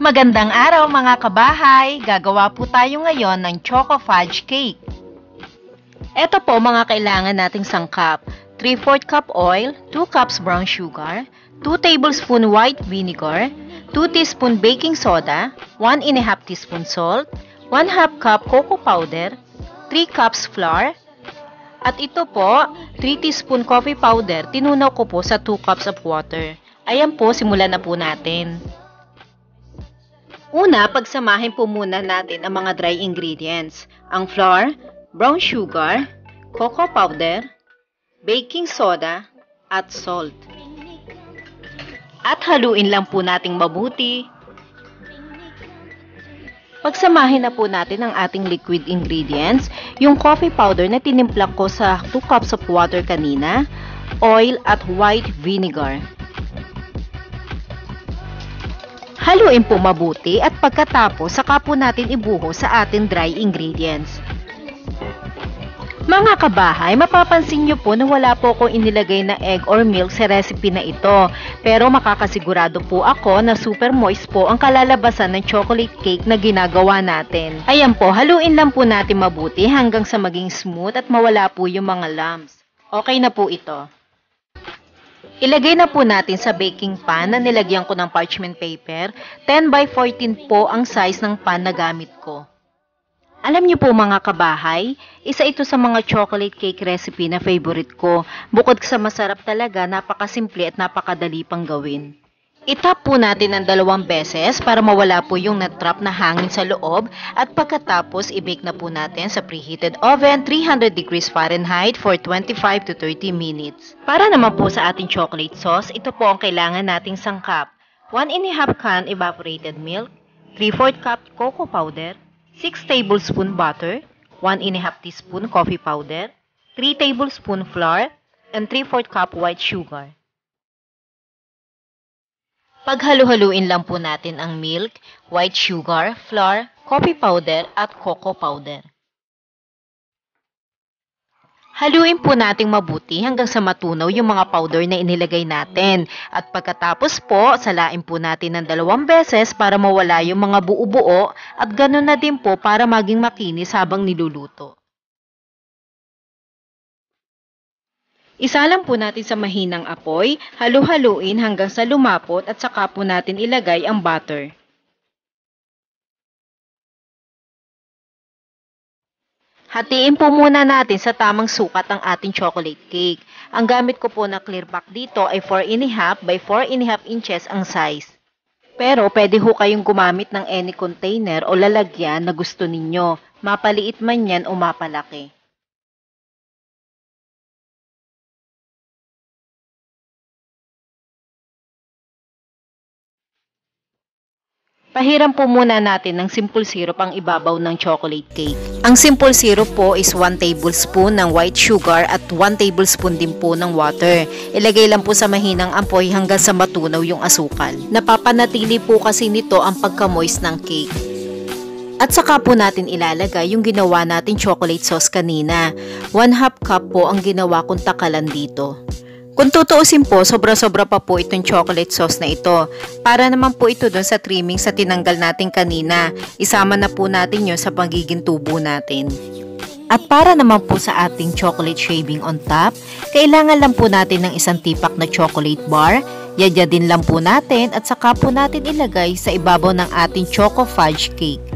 Magandang araw mga kabahay! Gagawa po tayo ngayon ng Choco Fudge Cake. Ito po mga kailangan nating sangkap. 3/4 cup oil, 2 cups brown sugar, 2 tablespoon white vinegar, 2 teaspoon baking soda, 1/2 teaspoon salt, 1/2 cup cocoa powder, 3 cups flour, at ito po, 3 teaspoon coffee powder, tinunaw ko po sa 2 cups of water. Ayan po, simulan na po natin. Una, pagsamahin po muna natin ang mga dry ingredients. Ang flour, brown sugar, cocoa powder, baking soda, at salt. At haluin lang po nating mabuti. Pagsamahin na po natin ang ating liquid ingredients, yung coffee powder na tinimpla ko sa 2 cups of water kanina, oil at white vinegar. Haluin po mabuti at pagkatapos saka po natin ibuhos sa ating dry ingredients. Mga kabahay, mapapansin nyo po na wala po akong inilagay na egg or milk sa recipe na ito. Pero makakasigurado po ako na super moist po ang kalalabasan ng chocolate cake na ginagawa natin. Ayan po, haluin lang po natin mabuti hanggang sa maging smooth at mawala po yung mga lumps. Okay na po ito. Ilagay na po natin sa baking pan na nilagyan ko ng parchment paper. 10 by 14 po ang size ng pan na gamit ko. Alam niyo po mga kabahay, isa ito sa mga chocolate cake recipe na favorite ko. Bukod sa masarap talaga, napakasimple at napakadali pang gawin. I-tap po natin ng 2 beses para mawala po yung natrap na hangin sa loob at pagkatapos i-bake na po natin sa preheated oven 300 degrees Fahrenheit for 25 to 30 minutes. Para naman po sa ating chocolate sauce, ito po ang kailangan nating sangkap. 1/2 can evaporated milk, 3/4 cup cocoa powder, 6 tablespoon butter, 1/2 teaspoon coffee powder, 3 tablespoon flour, and 3/4 cup white sugar. Paghalo-haluin lang po natin ang milk, white sugar, flour, coffee powder, at cocoa powder. Haluin po nating mabuti hanggang sa matunaw yung mga powder na inilagay natin. At pagkatapos po, salain po natin ng 2 beses para mawala yung mga buo-buo at ganun na din po para maging makinis habang niluluto. Isa lang po natin sa mahinang apoy, halu-haluin hanggang sa lumapot at saka po natin ilagay ang butter. Hatiin po muna natin sa tamang sukat ang ating chocolate cake. Ang gamit ko po na clear back dito ay 4.5 by 4.5 inches ang size. Pero pwede ho kayong gumamit ng any container o lalagyan na gusto ninyo. Mapaliit man yan o mapalaki. Pahiram po muna natin ng simple syrup ang ibabaw ng chocolate cake. Ang simple syrup po is 1 tablespoon ng white sugar at 1 tablespoon din po ng water. Ilagay lang po sa mahinang apoy hanggang sa matunaw yung asukal. Napapanatili po kasi nito ang pagka-moist ng cake. At saka po natin ilalagay yung ginawa natin chocolate sauce kanina. 1/2 cup po ang ginawa kong takalan dito. Kung tutuusin po, sobra-sobra pa po itong chocolate sauce na ito. Para naman po ito dun sa trimming sa tinanggal natin kanina. Isama na po natin yun sa pagiging tubo natin. At para naman po sa ating chocolate shaving on top, kailangan lang po natin ng 1 tipak na chocolate bar. Yadya din lang po natin at saka po natin ilagay sa ibabaw ng ating choco fudge cake.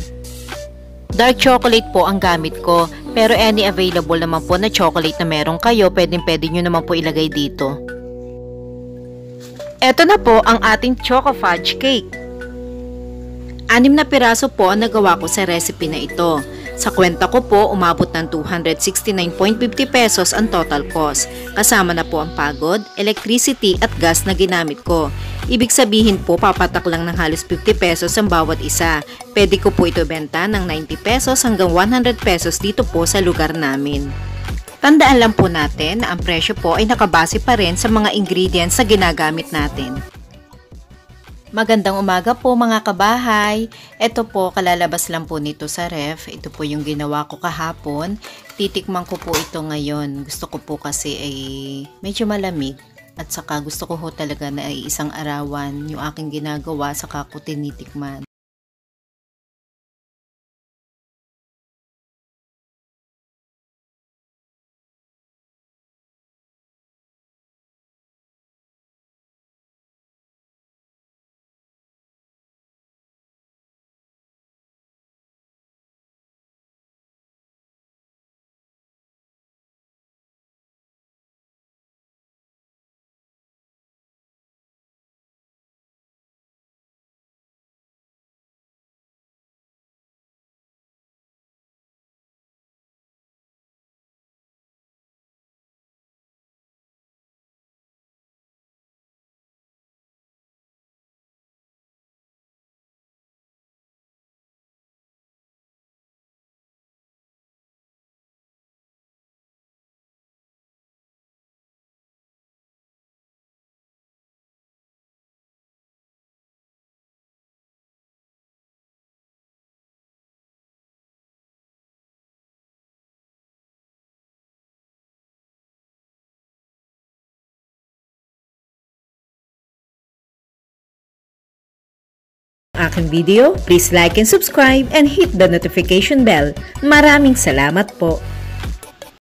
Dark chocolate po ang gamit ko, pero any available naman po na chocolate na meron kayo, pwede nyo naman po ilagay dito. Eto na po ang ating choco fudge cake. 6 na piraso po ang nagawa ko sa recipe na ito. Sa kwenta ko po, umabot ng 269.50 pesos ang total cost. Kasama na po ang pagod, electricity at gas na ginamit ko. Ibig sabihin po, papatak lang ng halos 50 pesos ang bawat isa. Pwede ko po ito benta ng 90 pesos hanggang 100 pesos dito po sa lugar namin. Tandaan lang po natin na ang presyo po ay nakabase pa rin sa mga ingredients na ginagamit natin. Magandang umaga po mga kabahay. Ito po, kalalabas lang po nito sa ref. Ito po yung ginawa ko kahapon. Titikman ko po ito ngayon. Gusto ko po kasi ay medyo malamig. At saka gusto ko ho talaga na ay isang arawan yung aking ginagawa saka ko tinitikman. aking video, please like and subscribe and hit the notification bell. Maraming salamat po.